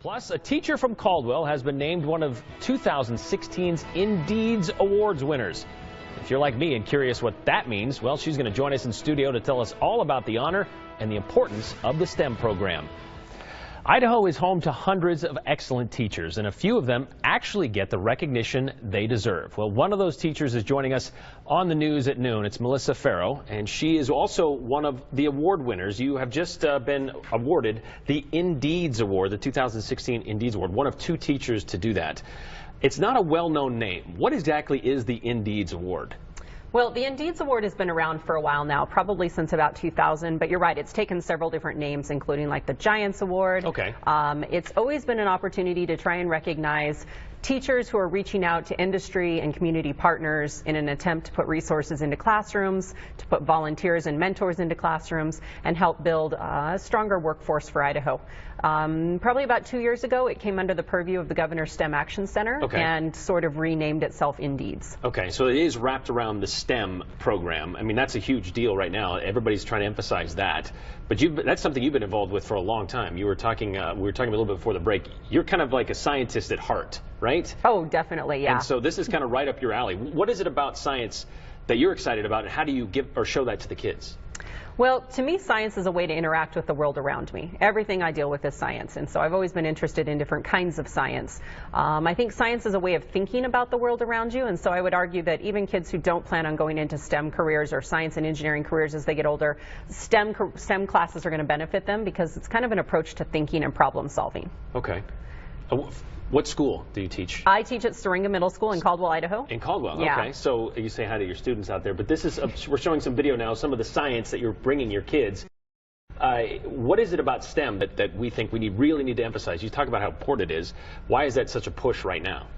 Plus, a teacher from Caldwell has been named one of 2016's Indeed's Awards winners. If you're like me and curious what that means, well, she's going to join us in studio to tell us all about the honor and the importance of the STEM program. Idaho is home to hundreds of excellent teachers, and a few of them actually get the recognition they deserve. Well, one of those teachers is joining us on the news at noon. It's Melissa Farrow, and she is also one of the award winners. You have just been awarded the Indeed's Award, the 2016 Indeed's Award, one of two teachers to do that. It's not a well-known name. What exactly is the Indeed's Award? Well, the Indeed's Award has been around for a while now, probably since about 2000, but you're right, it's taken several different names, including like the Giants Award. Okay. It's always been an opportunity to try and recognize teachers who are reaching out to industry and community partners in an attempt to put resources into classrooms, to put volunteers and mentors into classrooms, and help build a stronger workforce for Idaho. Probably about 2 years ago, it came under the purview of the Governor's STEM Action Center. Okay. And sort of renamed itself Indeed's. Okay, so it is wrapped around the STEM program. I mean, that's a huge deal right now. Everybody's trying to emphasize that. But that's something you've been involved with for a long time. You were talking, we were talking a little bit before the break. You're kind of like a scientist at heart, right? Oh, definitely, yeah. And so this is kind of right up your alley. What is it about science that you're excited about, and how do you give or show that to the kids? Well, to me, science is a way to interact with the world around me. Everything I deal with is science, and so I've always been interested in different kinds of science. I think science is a way of thinking about the world around you, and so I would argue that even kids who don't plan on going into STEM careers or science and engineering careers as they get older, STEM classes are going to benefit them because it's kind of an approach to thinking and problem solving. Okay. What school do you teach? I teach at Syringa Middle School in Caldwell, Idaho. In Caldwell, yeah. Okay. So you say hi to your students out there, but this is we're showing some video now, some of the science that you're bringing your kids. What is it about STEM that we think we really need to emphasize? You talk about how important it is. Why is that such a push right now?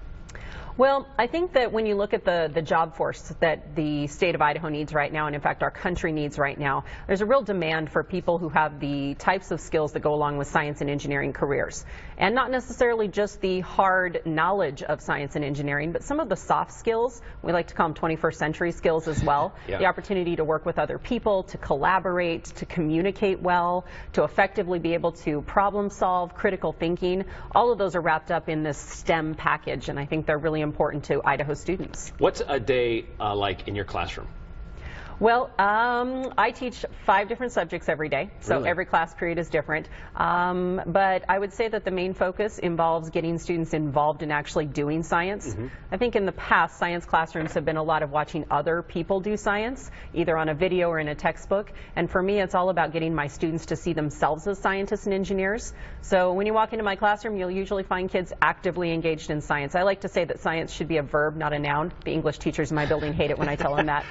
Well, I think that when you look at the job force that the state of Idaho needs right now, and in fact our country needs right now, there's a real demand for people who have the types of skills that go along with science and engineering careers. And not necessarily just the hard knowledge of science and engineering, but some of the soft skills, we like to call them 21st century skills as well. Yeah. The opportunity to work with other people, to collaborate, to communicate well, to effectively be able to problem solve, critical thinking, all of those are wrapped up in this STEM package, and I think they're really important to Idaho students. What's a day like in your classroom? Well, I teach 5 different subjects every day, so Really? Every class period is different. But I would say that the main focus involves getting students involved in actually doing science. Mm-hmm. I think in the past, science classrooms have been a lot of watching other people do science, either on a video or in a textbook. And for me, it's all about getting my students to see themselves as scientists and engineers. So when you walk into my classroom, you'll usually find kids actively engaged in science. I like to say that science should be a verb, not a noun. The English teachers in my building hate it when I tell them that.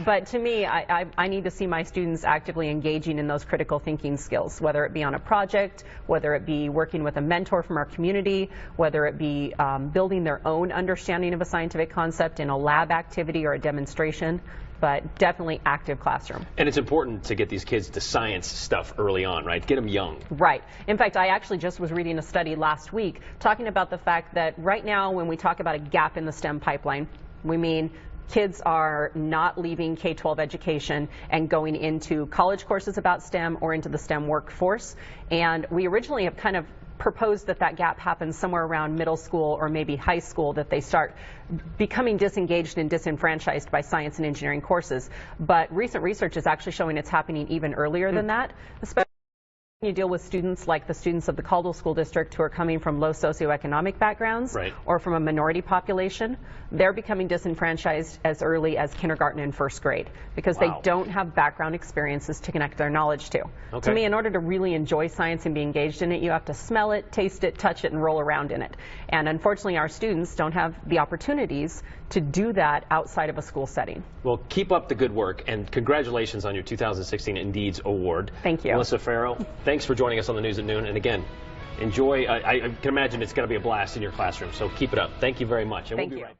But to me, I need to see my students actively engaging in those critical thinking skills, whether it be on a project, whether it be working with a mentor from our community, whether it be building their own understanding of a scientific concept in a lab activity or a demonstration, but definitely active classroom. And it's important to get these kids to science stuff early on, right? Get them young. Right. In fact, I actually just was reading a study last week talking about the fact that right now when we talk about a gap in the STEM pipeline, we mean kids are not leaving K-12 education and going into college courses about STEM or into the STEM workforce. And we originally have kind of proposed that gap happens somewhere around middle school or maybe high school, that they start becoming disengaged and disenfranchised by science and engineering courses. But recent research is actually showing it's happening even earlier than that, especially when you deal with students like the students of the Caldwell School District who are coming from low socioeconomic backgrounds. Right. Or from a minority population. They're becoming disenfranchised as early as kindergarten and first grade because Wow. they don't have background experiences to connect their knowledge to. Okay. To me, in order to really enjoy science and be engaged in it, you have to smell it, taste it, touch it, and roll around in it. And unfortunately, our students don't have the opportunities to do that outside of a school setting. Well, keep up the good work, and congratulations on your 2016 Indeed's Award. Thank you. Melissa Farrow, thanks for joining us on the news at noon. And again, enjoy. I can imagine it's going to be a blast in your classroom, so keep it up. Thank you very much. And Thank we'll be you. right back.